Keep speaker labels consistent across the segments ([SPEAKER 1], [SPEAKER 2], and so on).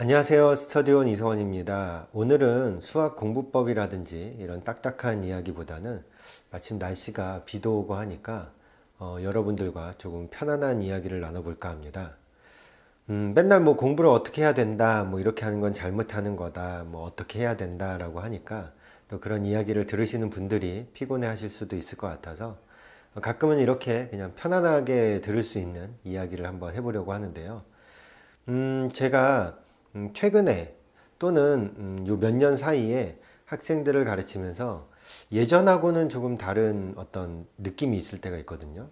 [SPEAKER 1] 안녕하세요. 스터디온 이성원입니다. 오늘은 수학 공부법이라든지 이런 딱딱한 이야기보다는 마침 날씨가 비도 오고 하니까 여러분들과 조금 편안한 이야기를 나눠볼까 합니다. 맨날 뭐 공부를 어떻게 해야 된다, 뭐 이렇게 하는 건 잘못하는 거다, 뭐 어떻게 해야 된다라고 하니까 또 그런 이야기를 들으시는 분들이 피곤해 하실 수도 있을 것 같아서 가끔은 이렇게 그냥 편안하게 들을 수 있는 이야기를 한번 해보려고 하는데요. 제가 최근에 또는 요 몇 년 사이에 학생들을 가르치면서 예전하고는 조금 다른 어떤 느낌이 있을 때가 있거든요.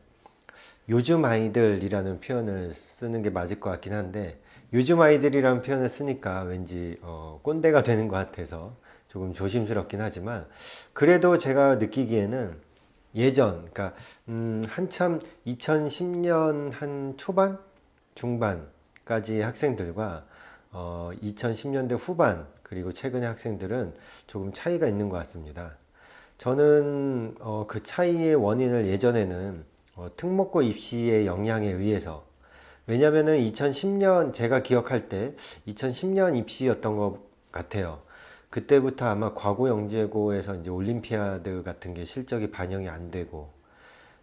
[SPEAKER 1] 요즘 아이들이라는 표현을 쓰는 게 맞을 것 같긴 한데, 요즘 아이들이라는 표현을 쓰니까 왠지 꼰대가 되는 것 같아서 조금 조심스럽긴 하지만, 그래도 제가 느끼기에는 예전, 그러니까 한참 2010년 한 초반, 중반까지 학생들과 2010년대 후반 그리고 최근의 학생들은 조금 차이가 있는 것 같습니다. 저는 그 차이의 원인을 예전에는 특목고 입시의 영향에 의해서, 왜냐면은 2010년 제가 기억할 때 2010년 입시였던 것 같아요. 그때부터 아마 과고영재고에서 이제 올림피아드 같은 게 실적이 반영이 안 되고,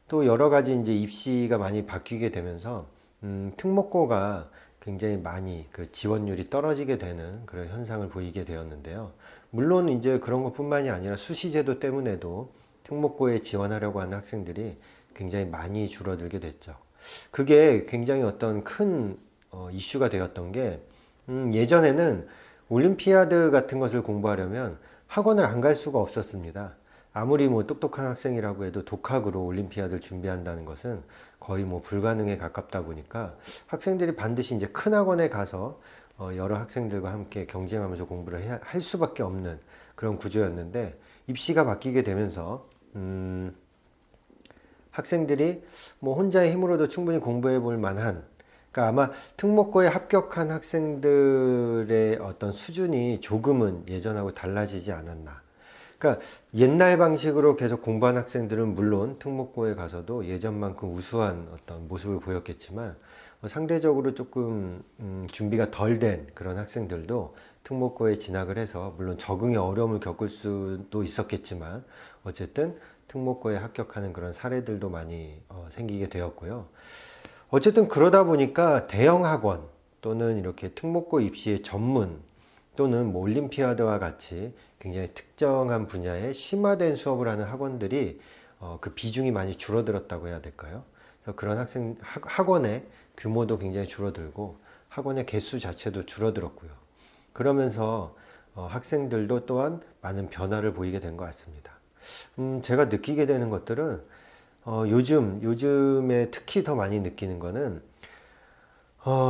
[SPEAKER 1] 또 여러 가지 이제 입시가 많이 바뀌게 되면서 특목고가 굉장히 많이 그 지원율이 떨어지게 되는 그런 현상을 보이게 되었는데요. 물론 이제 그런 것뿐만이 아니라 수시제도 때문에도 특목고에 지원하려고 하는 학생들이 굉장히 많이 줄어들게 됐죠. 그게 굉장히 어떤 큰 이슈가 되었던 게, 예전에는 올림피아드 같은 것을 공부하려면 학원을 안 갈 수가 없었습니다. 아무리 뭐 똑똑한 학생이라고 해도 독학으로 올림피아드를 준비한다는 것은 거의 뭐 불가능에 가깝다 보니까 학생들이 반드시 이제 큰 학원에 가서 여러 학생들과 함께 경쟁하면서 공부를 할 수밖에 없는 그런 구조였는데, 입시가 바뀌게 되면서 학생들이 뭐 혼자의 힘으로도 충분히 공부해 볼 만한, 그러니까 아마 특목고에 합격한 학생들의 어떤 수준이 조금은 예전하고 달라지지 않았나. 그러니까 옛날 방식으로 계속 공부한 학생들은 물론 특목고에 가서도 예전만큼 우수한 어떤 모습을 보였겠지만, 상대적으로 조금 준비가 덜 된 그런 학생들도 특목고에 진학을 해서 물론 적응에 어려움을 겪을 수도 있었겠지만 어쨌든 특목고에 합격하는 그런 사례들도 많이 생기게 되었고요. 어쨌든 그러다 보니까 대형 학원 또는 이렇게 특목고 입시의 전문 또는 뭐 올림피아드와 같이 굉장히 특정한 분야에 심화된 수업을 하는 학원들이 그 비중이 많이 줄어들었다고 해야 될까요? 그래서 그런 학원의 규모도 굉장히 줄어들고 학원의 개수 자체도 줄어들었고요. 그러면서 학생들도 또한 많은 변화를 보이게 된 것 같습니다. 제가 느끼게 되는 것들은 요즘에 특히 더 많이 느끼는 거는,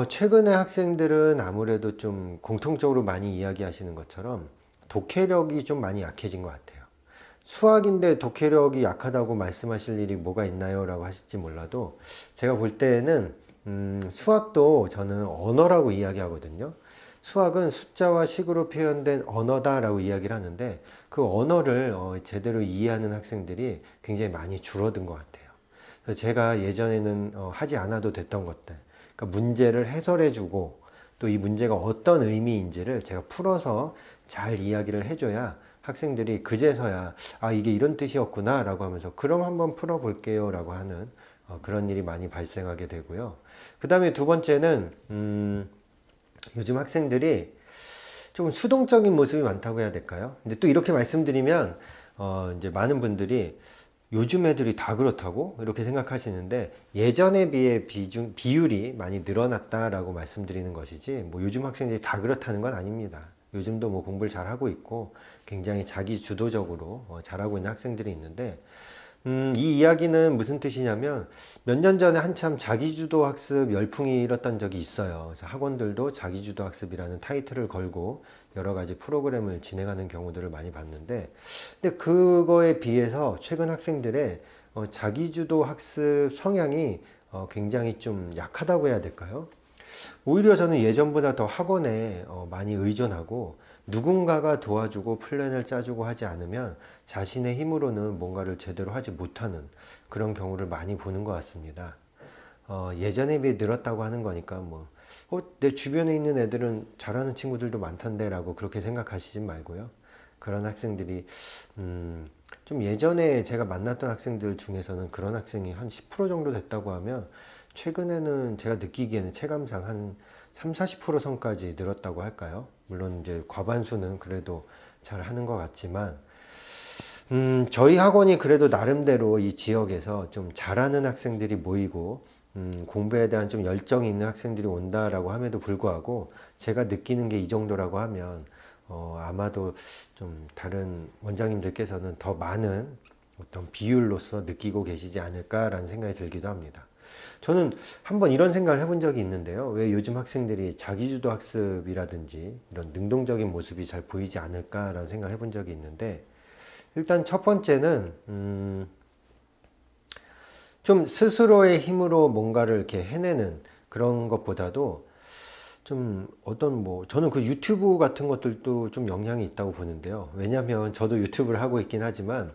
[SPEAKER 1] 최근의 학생들은 아무래도 좀 공통적으로 많이 이야기하시는 것처럼 독해력이 좀 많이 약해진 것 같아요. 수학인데 독해력이 약하다고 말씀하실 일이 뭐가 있나요? 라고 하실지 몰라도, 제가 볼 때는 수학도 저는 언어라고 이야기하거든요. 수학은 숫자와 식으로 표현된 언어다라고 이야기를 하는데, 그 언어를 제대로 이해하는 학생들이 굉장히 많이 줄어든 것 같아요. 그래서 제가 예전에는 하지 않아도 됐던 것들, 그러니까 문제를 해설해주고 또 이 문제가 어떤 의미인지를 제가 풀어서 잘 이야기를 해줘야 학생들이 그제서야 아 이게 이런 뜻이었구나 라고 하면서 그럼 한번 풀어볼게요 라고 하는 그런 일이 많이 발생하게 되고요. 그 다음에 두 번째는 요즘 학생들이 조금 수동적인 모습이 많다고 해야 될까요? 근데 또 이렇게 말씀드리면 이제 많은 분들이 요즘 애들이 다 그렇다고 이렇게 생각하시는데, 예전에 비해 비율이 많이 늘어났다라고 말씀드리는 것이지 뭐 요즘 학생들이 다 그렇다는 건 아닙니다. 요즘도 뭐 공부를 잘 하고 있고 굉장히 자기 주도적으로 잘하고 있는 학생들이 있는데, 이 이야기는 무슨 뜻이냐면 몇 년 전에 한참 자기주도 학습 열풍이 일었던 적이 있어요. 그래서 학원들도 자기주도 학습이라는 타이틀을 걸고 여러 가지 프로그램을 진행하는 경우들을 많이 봤는데, 근데 그거에 비해서 최근 학생들의 자기주도 학습 성향이 굉장히 좀 약하다고 해야 될까요? 오히려 저는 예전보다 더 학원에 많이 의존하고, 누군가가 도와주고 플랜을 짜주고 하지 않으면 자신의 힘으로는 뭔가를 제대로 하지 못하는 그런 경우를 많이 보는 것 같습니다. 예전에 비해 늘었다고 하는 거니까 뭐 내 주변에 있는 애들은 잘하는 친구들도 많던데 라고 그렇게 생각하시지 말고요. 그런 학생들이 좀 예전에 제가 만났던 학생들 중에서는 그런 학생이 한 10% 정도 됐다고 하면 최근에는 제가 느끼기에는 체감상 한 3, 40% 선까지 늘었다고 할까요? 물론 이제 과반수는 그래도 잘 하는 것 같지만 저희 학원이 그래도 나름대로 이 지역에서 좀 잘하는 학생들이 모이고 공부에 대한 좀 열정이 있는 학생들이 온다라고 함에도 불구하고 제가 느끼는 게 이 정도라고 하면 아마도 좀 다른 원장님들께서는 더 많은 어떤 비율로서 느끼고 계시지 않을까라는 생각이 들기도 합니다. 저는 한번 이런 생각을 해본 적이 있는데요. 왜 요즘 학생들이 자기주도 학습이라든지 이런 능동적인 모습이 잘 보이지 않을까라는 생각을 해본 적이 있는데, 일단 첫 번째는 좀 스스로의 힘으로 뭔가를 이렇게 해내는 그런 것보다도 좀 어떤 저는 그 유튜브 같은 것들도 좀 영향이 있다고 보는데요. 왜냐하면 저도 유튜브를 하고 있긴 하지만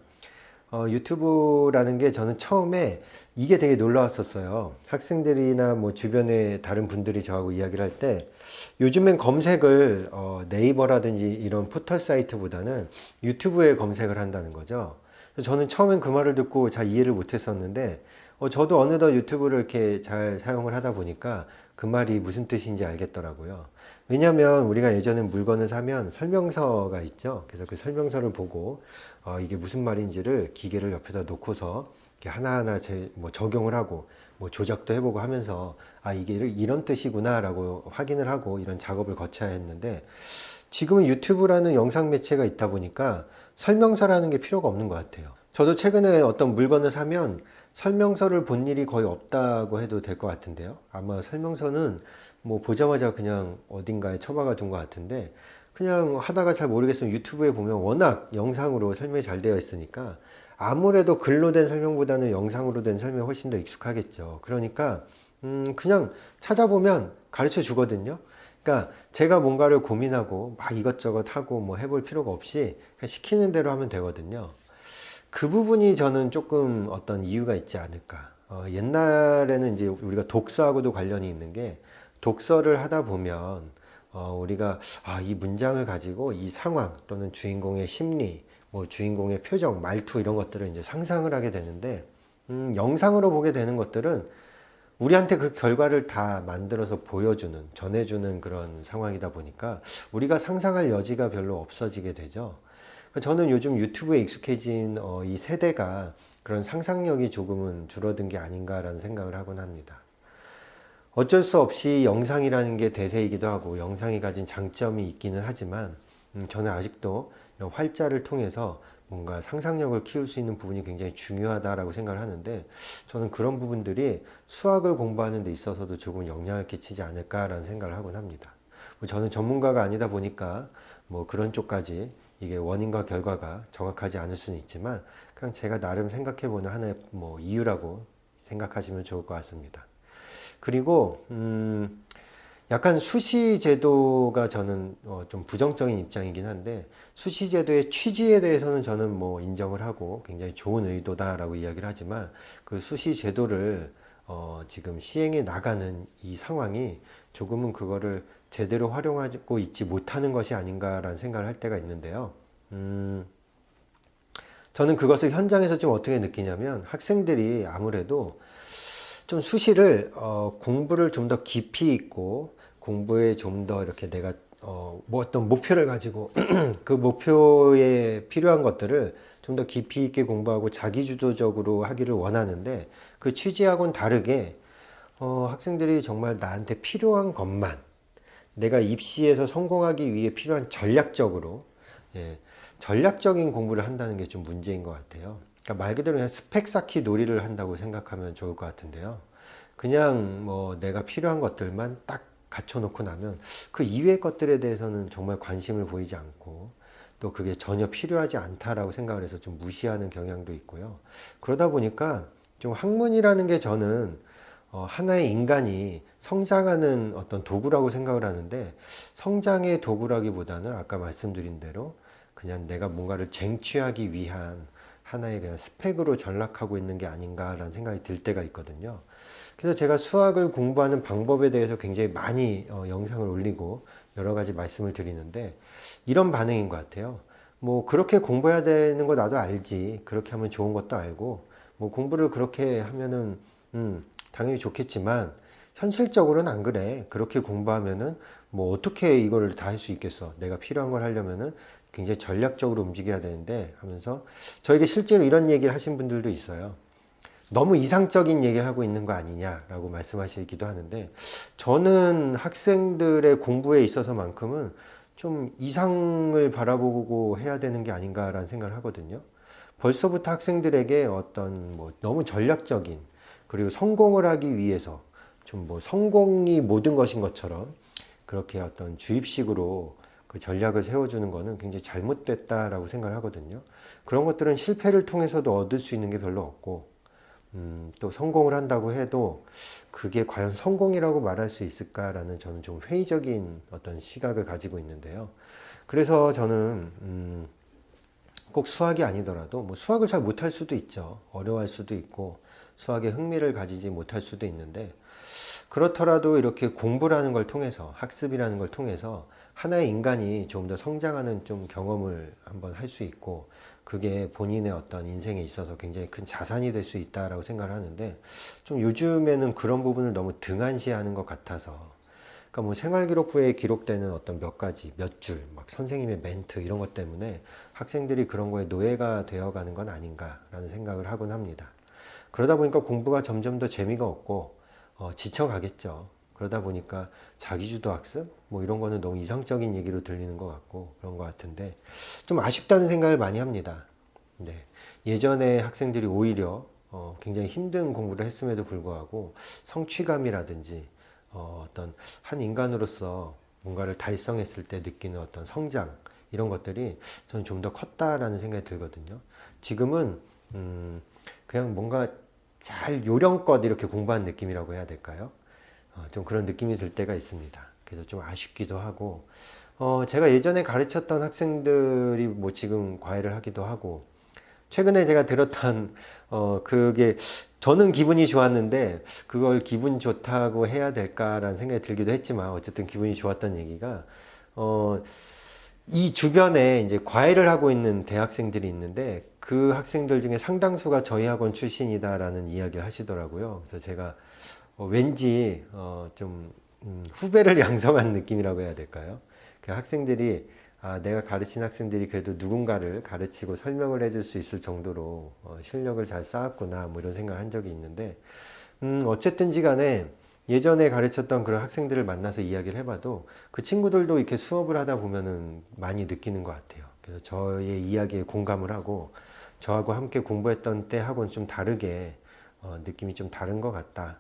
[SPEAKER 1] 유튜브라는 게 저는 처음에 이게 되게 놀라웠었어요. 학생들이나 뭐 주변에 다른 분들이 저하고 이야기를 할 때 요즘엔 검색을 네이버라든지 이런 포털 사이트보다는 유튜브에 검색을 한다는 거죠. 그래서 저는 처음엔 그 말을 듣고 잘 이해를 못했었는데 저도 어느덧 유튜브를 이렇게 잘 사용을 하다 보니까 그 말이 무슨 뜻인지 알겠더라고요. 왜냐하면 우리가 예전에 물건을 사면 설명서가 있죠. 그래서 그 설명서를 보고 이게 무슨 말인지를 기계를 옆에다 놓고서 이렇게 하나하나 적용을 하고 조작도 해보고 하면서 이게 이런 뜻이구나라고 확인을 하고 이런 작업을 거쳐야 했는데, 지금은 유튜브라는 영상 매체가 있다 보니까 설명서라는 게 필요가 없는 것 같아요. 저도 최근에 어떤 물건을 사면 설명서를 본 일이 거의 없다고 해도 될 것 같은데요. 아마 설명서는 보자마자 그냥 어딘가에 처박아 둔 것 같은데, 그냥 하다가 잘 모르겠으면 유튜브에 보면 워낙 영상으로 설명이 잘 되어 있으니까 아무래도 글로 된 설명보다는 영상으로 된 설명이 훨씬 더 익숙하겠죠. 그러니까 그냥 찾아보면 가르쳐 주거든요. 그러니까 제가 뭔가를 고민하고 막 이것저것 하고 해볼 필요가 없이 그냥 시키는 대로 하면 되거든요. 그 부분이 저는 조금 어떤 이유가 있지 않을까. 옛날에는 이제 우리가 독서하고도 관련이 있는 게, 독서를 하다 보면 우리가 이 문장을 가지고 이 상황 또는 주인공의 심리, 주인공의 표정, 말투 이런 것들을 이제 상상을 하게 되는데, 영상으로 보게 되는 것들은 우리한테 그 결과를 다 만들어서 보여주는, 전해주는 그런 상황이다 보니까 우리가 상상할 여지가 별로 없어지게 되죠. 저는 요즘 유튜브에 익숙해진 이 세대가 그런 상상력이 조금은 줄어든 게 아닌가라는 생각을 하곤 합니다. 어쩔 수 없이 영상이라는 게 대세이기도 하고 영상이 가진 장점이 있기는 하지만 저는 아직도 이런 활자를 통해서 뭔가 상상력을 키울 수 있는 부분이 굉장히 중요하다라고 생각을 하는데, 저는 그런 부분들이 수학을 공부하는 데 있어서도 조금 영향을 끼치지 않을까라는 생각을 하곤 합니다. 저는 전문가가 아니다 보니까 그런 쪽까지 이게 원인과 결과가 정확하지 않을 수는 있지만 그냥 제가 나름 생각해보는 하나의 이유라고 생각하시면 좋을 것 같습니다. 그리고 약간 수시 제도가 저는 좀 부정적인 입장이긴 한데, 수시 제도의 취지에 대해서는 저는 인정을 하고 굉장히 좋은 의도다라고 이야기를 하지만, 그 수시 제도를 지금 시행해 나가는 이 상황이 조금은 그거를 제대로 활용하고 있지 못하는 것이 아닌가라는 생각을 할 때가 있는데요. 저는 그것을 현장에서 좀 어떻게 느끼냐면, 학생들이 아무래도 좀 수시를 공부를 좀 더 깊이 있고 공부에 좀 더 이렇게 내가 어떤 목표를 가지고 그 목표에 필요한 것들을 좀 더 깊이 있게 공부하고 자기주도적으로 하기를 원하는데, 그 취지하고는 다르게 학생들이 정말 나한테 필요한 것만, 내가 입시에서 성공하기 위해 필요한 전략적으로, 전략적인 공부를 한다는 게 좀 문제인 것 같아요. 그러니까 말 그대로 그냥 스펙 쌓기 놀이를 한다고 생각하면 좋을 것 같은데요. 그냥 내가 필요한 것들만 딱 갖춰놓고 나면 그 이외의 것들에 대해서는 정말 관심을 보이지 않고, 또 그게 전혀 필요하지 않다라고 생각을 해서 좀 무시하는 경향도 있고요. 그러다 보니까 좀 학문이라는 게 저는 하나의 인간이 성장하는 어떤 도구라고 생각을 하는데, 성장의 도구라기보다는 아까 말씀드린 대로 그냥 내가 뭔가를 쟁취하기 위한 하나의 그냥 스펙으로 전락하고 있는 게 아닌가라는 생각이 들 때가 있거든요. 그래서 제가 수학을 공부하는 방법에 대해서 굉장히 많이 영상을 올리고 여러 가지 말씀을 드리는데 이런 반응인 것 같아요. 뭐 그렇게 공부해야 되는 거 나도 알지. 그렇게 하면 좋은 것도 알고 뭐 공부를 그렇게 하면은 당연히 좋겠지만 현실적으로는 안 그래. 그렇게 공부하면은 뭐 어떻게 이거를 다 할 수 있겠어. 내가 필요한 걸 하려면은 굉장히 전략적으로 움직여야 되는데 하면서 저에게 실제로 이런 얘기를 하신 분들도 있어요. 너무 이상적인 얘기를 하고 있는 거 아니냐라고 말씀하시기도 하는데 저는 학생들의 공부에 있어서만큼은 좀 이상을 바라보고 해야 되는 게 아닌가라는 생각을 하거든요. 벌써부터 학생들에게 어떤 뭐 너무 전략적인 그리고 성공을 하기 위해서 좀 뭐 성공이 모든 것인 것처럼 그렇게 어떤 주입식으로 그 전략을 세워주는 거는 굉장히 잘못됐다라고 생각을 하거든요. 그런 것들은 실패를 통해서도 얻을 수 있는 게 별로 없고 또 성공을 한다고 해도 그게 과연 성공이라고 말할 수 있을까라는 저는 좀 회의적인 어떤 시각을 가지고 있는데요. 그래서 저는 꼭 수학이 아니더라도 뭐 수학을 잘 못할 수도 있죠. 어려워할 수도 있고 수학에 흥미를 가지지 못할 수도 있는데 그렇더라도 이렇게 공부라는 걸 통해서 학습이라는 걸 통해서 하나의 인간이 좀 더 성장하는 좀 경험을 한번 할 수 있고 그게 본인의 어떤 인생에 있어서 굉장히 큰 자산이 될 수 있다라고 생각을 하는데 좀 요즘에는 그런 부분을 너무 등한시하는 것 같아서 그러니까 뭐 생활기록부에 기록되는 어떤 몇 가지 몇 줄 막 선생님의 멘트 이런 것 때문에 학생들이 그런 거에 노예가 되어가는 건 아닌가라는 생각을 하곤 합니다. 그러다 보니까 공부가 점점 더 재미가 없고 지쳐가겠죠. 그러다 보니까 자기주도 학습 뭐 이런 거는 너무 이상적인 얘기로 들리는 것 같고 그런 것 같은데 좀 아쉽다는 생각을 많이 합니다. 네. 예전에 학생들이 오히려 굉장히 힘든 공부를 했음에도 불구하고 성취감이라든지 어떤 한 인간으로서 뭔가를 달성했을 때 느끼는 어떤 성장 이런 것들이 저는 좀 더 컸다라는 생각이 들거든요. 지금은 그냥 뭔가 잘 요령껏 이렇게 공부한 느낌이라고 해야 될까요? 좀 그런 느낌이 들 때가 있습니다. 그래서 좀 아쉽기도 하고, 제가 예전에 가르쳤던 학생들이 뭐 지금 과외를 하기도 하고, 최근에 제가 들었던, 그게, 저는 기분이 좋았는데, 그걸 기분 좋다고 해야 될까라는 생각이 들기도 했지만, 어쨌든 기분이 좋았던 얘기가, 이 주변에 이제 과외를 하고 있는 대학생들이 있는데, 그 학생들 중에 상당수가 저희 학원 출신이다라는 이야기를 하시더라고요. 그래서 제가 왠지 좀 후배를 양성한 느낌이라고 해야 될까요? 그 학생들이 내가 가르친 학생들이 그래도 누군가를 가르치고 설명을 해줄 수 있을 정도로 실력을 잘 쌓았구나 뭐 이런 생각을 한 적이 있는데 어쨌든지 간에 예전에 가르쳤던 그런 학생들을 만나서 이야기를 해봐도 그 친구들도 이렇게 수업을 하다 보면은 많이 느끼는 것 같아요. 그래서 저의 이야기에 공감을 하고 저하고 함께 공부했던 때하고는 좀 다르게 느낌이 좀 다른 것 같다.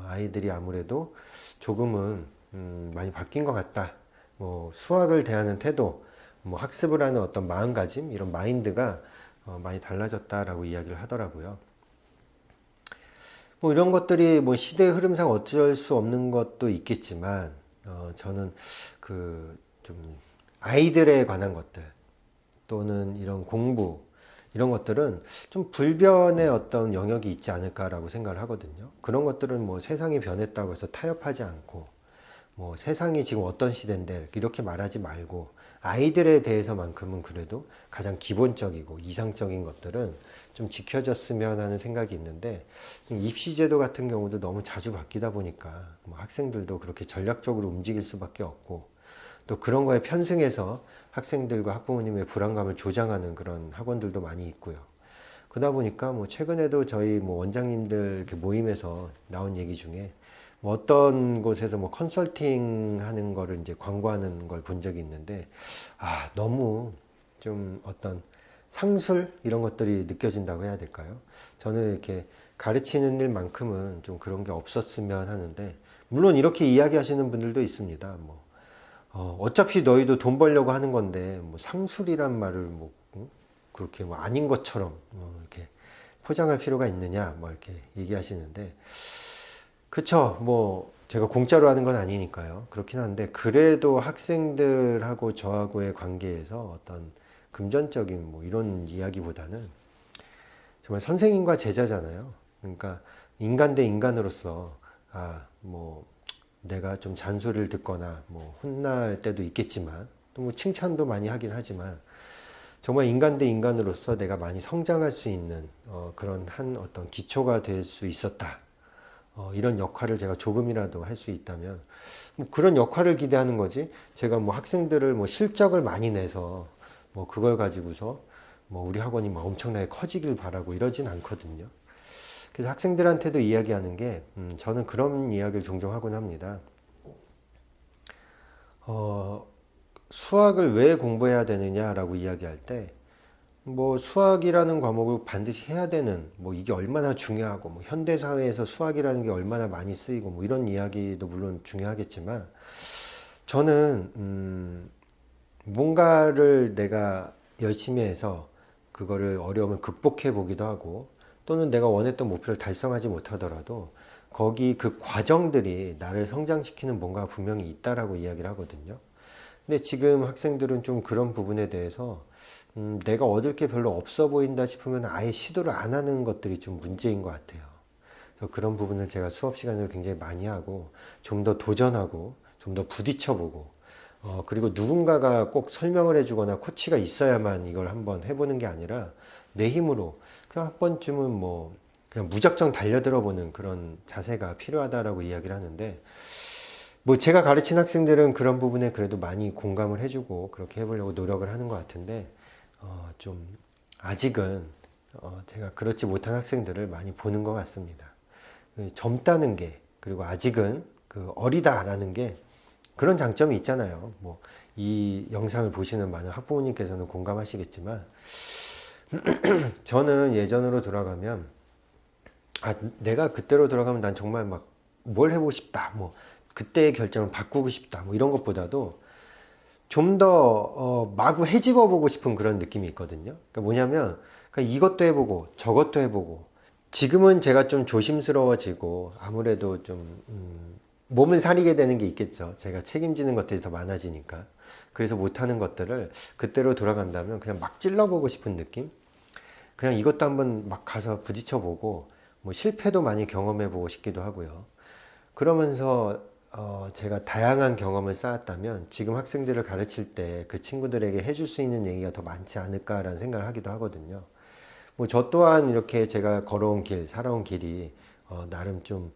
[SPEAKER 1] 아이들이 아무래도 조금은 많이 바뀐 것 같다. 뭐 수학을 대하는 태도, 뭐 학습을 하는 어떤 마음가짐 이런 마인드가 많이 달라졌다라고 이야기를 하더라고요. 뭐 이런 것들이 뭐 시대의 흐름상 어쩔 수 없는 것도 있겠지만 저는 그 좀 아이들에 관한 것들 또는 이런 공부 이런 것들은 좀 불변의 어떤 영역이 있지 않을까라고 생각을 하거든요. 그런 것들은 뭐 세상이 변했다고 해서 타협하지 않고 뭐 세상이 지금 어떤 시대인데 이렇게 말하지 말고 아이들에 대해서만큼은 그래도 가장 기본적이고 이상적인 것들은 좀 지켜졌으면 하는 생각이 있는데 입시제도 같은 경우도 너무 자주 바뀌다 보니까 뭐 학생들도 그렇게 전략적으로 움직일 수밖에 없고 또 그런 거에 편승해서 학생들과 학부모님의 불안감을 조장하는 그런 학원들도 많이 있고요. 그러다 보니까 뭐 최근에도 저희 뭐 원장님들 이렇게 모임에서 나온 얘기 중에 뭐 어떤 곳에서 뭐 컨설팅 하는 거를 이제 광고하는 걸 본 적이 있는데 너무 좀 어떤 상술 이런 것들이 느껴진다고 해야 될까요? 저는 이렇게 가르치는 일만큼은 좀 그런 게 없었으면 하는데 물론 이렇게 이야기하시는 분들도 있습니다. 뭐 어차피 너희도 돈 벌려고 하는 건데 뭐 상술이란 말을 뭐 그렇게 뭐 아닌 것처럼 이렇게 포장할 필요가 있느냐 뭐 이렇게 얘기하시는데 그쵸 뭐 제가 공짜로 하는 건 아니니까요. 그렇긴 한데 그래도 학생들하고 저하고의 관계에서 어떤 금전적인 뭐 이런 이야기보다는 정말 선생님과 제자잖아요. 그러니까 인간 대 인간으로서 뭐 내가 좀 잔소리를 듣거나 뭐 혼날 때도 있겠지만 또 뭐 칭찬도 많이 하긴 하지만 정말 인간 대 인간으로서 내가 많이 성장할 수 있는 그런 한 어떤 기초가 될 수 있었다. 이런 역할을 제가 조금이라도 할 수 있다면 뭐 그런 역할을 기대하는 거지. 제가 뭐 학생들을 뭐 실적을 많이 내서 뭐 그걸 가지고서 뭐 우리 학원이 뭐 엄청나게 커지길 바라고 이러진 않거든요. 그래서 학생들한테도 이야기하는 게 저는 그런 이야기를 종종 하곤 합니다. 수학을 왜 공부해야 되느냐라고 이야기할 때 뭐 수학이라는 과목을 반드시 해야 되는 뭐 이게 얼마나 중요하고 뭐 현대 사회에서 수학이라는 게 얼마나 많이 쓰이고 뭐 이런 이야기도 물론 중요하겠지만 저는 뭔가를 내가 열심히 해서 그거를 어려움을 극복해 보기도 하고 또는 내가 원했던 목표를 달성하지 못하더라도 거기 그 과정들이 나를 성장시키는 뭔가 분명히 있다라고 이야기를 하거든요. 근데 지금 학생들은 좀 그런 부분에 대해서 내가 얻을 게 별로 없어 보인다 싶으면 아예 시도를 안 하는 것들이 좀 문제인 것 같아요. 그래서 그런 부분을 제가 수업 시간을 굉장히 많이 하고 좀 더 도전하고 좀 더 부딪혀보고 그리고 누군가가 꼭 설명을 해주거나 코치가 있어야만 이걸 한번 해보는 게 아니라 내 힘으로 그냥 한 번쯤은 뭐 그냥 무작정 달려들어 보는 그런 자세가 필요하다라고 이야기를 하는데 뭐 제가 가르친 학생들은 그런 부분에 그래도 많이 공감을 해주고 그렇게 해보려고 노력을 하는 것 같은데 좀 아직은 제가 그렇지 못한 학생들을 많이 보는 것 같습니다. 젊다는 게 그리고 아직은 그 어리다라는 게 그런 장점이 있잖아요. 뭐 이 영상을 보시는 많은 학부모님께서는 공감하시겠지만 저는 예전으로 돌아가면 내가 그때로 돌아가면 난 정말 막 뭘 해보고 싶다. 뭐 그때의 결정을 바꾸고 싶다. 뭐 이런 것보다도 좀 더 마구 헤집어 보고 싶은 그런 느낌이 있거든요. 그러니까 뭐냐면 그러니까 이것도 해보고 저것도 해보고 지금은 제가 좀 조심스러워지고 아무래도 좀 몸을 사리게 되는 게 있겠죠. 제가 책임지는 것들이 더 많아지니까. 그래서 못하는 것들을 그때로 돌아간다면 그냥 막 찔러보고 싶은 느낌? 그냥 이것도 한번 막 가서 부딪혀보고 뭐 실패도 많이 경험해보고 싶기도 하고요. 그러면서 제가 다양한 경험을 쌓았다면 지금 학생들을 가르칠 때 그 친구들에게 해줄 수 있는 얘기가 더 많지 않을까라는 생각을 하기도 하거든요. 뭐 저 또한 이렇게 제가 걸어온 길, 살아온 길이 나름 좀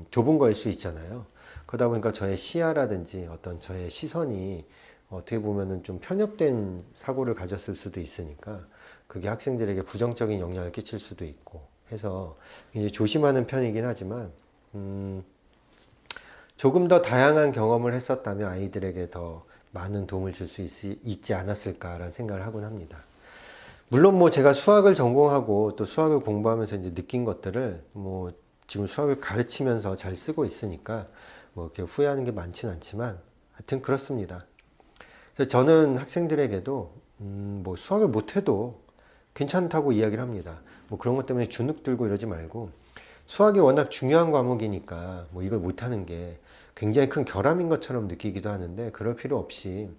[SPEAKER 1] 좁은 거일 수 있잖아요. 그러다 보니까 저의 시야라든지 어떤 저의 시선이 어떻게 보면은 좀 편협된 사고를 가졌을 수도 있으니까 그게 학생들에게 부정적인 영향을 끼칠 수도 있고 해서 이제 조심하는 편이긴 하지만 조금 더 다양한 경험을 했었다면 아이들에게 더 많은 도움을 줄 수 있지 않았을까라는 생각을 하곤 합니다. 물론 뭐 제가 수학을 전공하고 또 수학을 공부하면서 이제 느낀 것들을 뭐 지금 수학을 가르치면서 잘 쓰고 있으니까 뭐 이렇게 후회하는 게 많진 않지만 하여튼 그렇습니다. 그래서 저는 학생들에게도 뭐 수학을 못해도 괜찮다고 이야기를 합니다. 뭐 그런 것 때문에 주눅 들고 이러지 말고 수학이 워낙 중요한 과목이니까 뭐 이걸 못하는 게 굉장히 큰 결함인 것처럼 느끼기도 하는데 그럴 필요 없이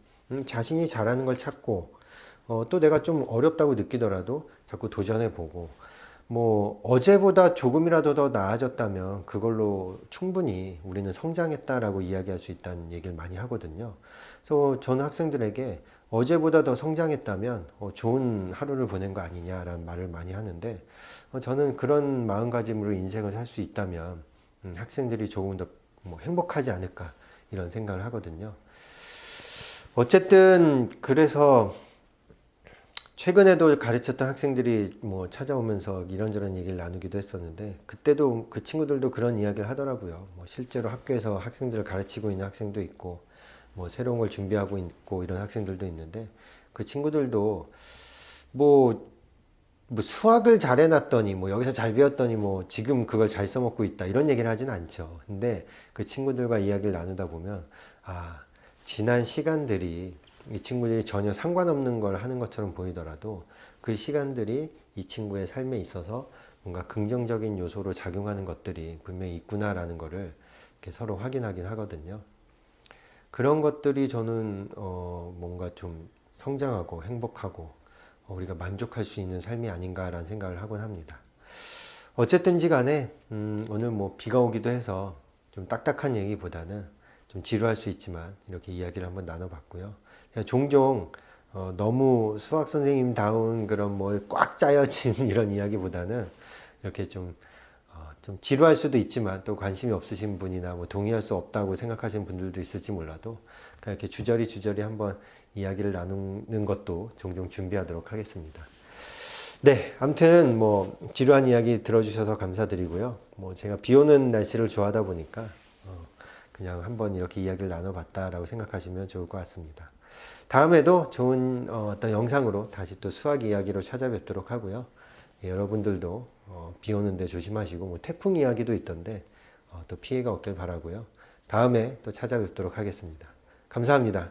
[SPEAKER 1] 자신이 잘하는 걸 찾고 또 내가 좀 어렵다고 느끼더라도 자꾸 도전해 보고 뭐 어제보다 조금이라도 더 나아졌다면 그걸로 충분히 우리는 성장했다라고 이야기할 수 있다는 얘기를 많이 하거든요. 그래서 저는 학생들에게 어제보다 더 성장했다면 좋은 하루를 보낸 거 아니냐라는 말을 많이 하는데 저는 그런 마음가짐으로 인생을 살 수 있다면 학생들이 조금 더 뭐 행복하지 않을까 이런 생각을 하거든요. 어쨌든 그래서 최근에도 가르쳤던 학생들이 뭐 찾아오면서 이런저런 얘기를 나누기도 했었는데 그때도 그 친구들도 그런 이야기를 하더라고요. 뭐 실제로 학교에서 학생들을 가르치고 있는 학생도 있고 뭐 새로운 걸 준비하고 있고 이런 학생들도 있는데 그 친구들도 뭐 수학을 잘 해놨더니 뭐 여기서 잘 배웠더니 뭐 지금 그걸 잘 써먹고 있다 이런 얘기를 하진 않죠. 근데 그 친구들과 이야기를 나누다 보면 지난 시간들이 이 친구들이 전혀 상관없는 걸 하는 것처럼 보이더라도 그 시간들이 이 친구의 삶에 있어서 뭔가 긍정적인 요소로 작용하는 것들이 분명히 있구나라는 거를 이렇게 서로 확인하긴 하거든요. 그런 것들이 저는 뭔가 좀 성장하고 행복하고 우리가 만족할 수 있는 삶이 아닌가라는 생각을 하곤 합니다. 어쨌든지 간에 오늘 뭐 비가 오기도 해서 좀 딱딱한 얘기보다는 좀 지루할 수 있지만 이렇게 이야기를 한번 나눠봤고요. 종종 너무 수학 선생님다운 그런 뭐 꽉 짜여진 이런 이야기보다는 이렇게 좀 지루할 수도 있지만 또 관심이 없으신 분이나 뭐 동의할 수 없다고 생각하시는 분들도 있을지 몰라도 그냥 이렇게 주저리 한번 이야기를 나누는 것도 종종 준비하도록 하겠습니다. 네, 아무튼 뭐 지루한 이야기 들어주셔서 감사드리고요. 뭐 제가 비 오는 날씨를 좋아하다 보니까 그냥 한번 이렇게 이야기를 나눠봤다라고 생각하시면 좋을 것 같습니다. 다음에도 좋은 어떤 영상으로 다시 또 수학 이야기로 찾아뵙도록 하고요. 예, 여러분들도 비 오는데 조심하시고 뭐 태풍 이야기도 있던데 또 피해가 없길 바라고요. 다음에 또 찾아뵙도록 하겠습니다. 감사합니다.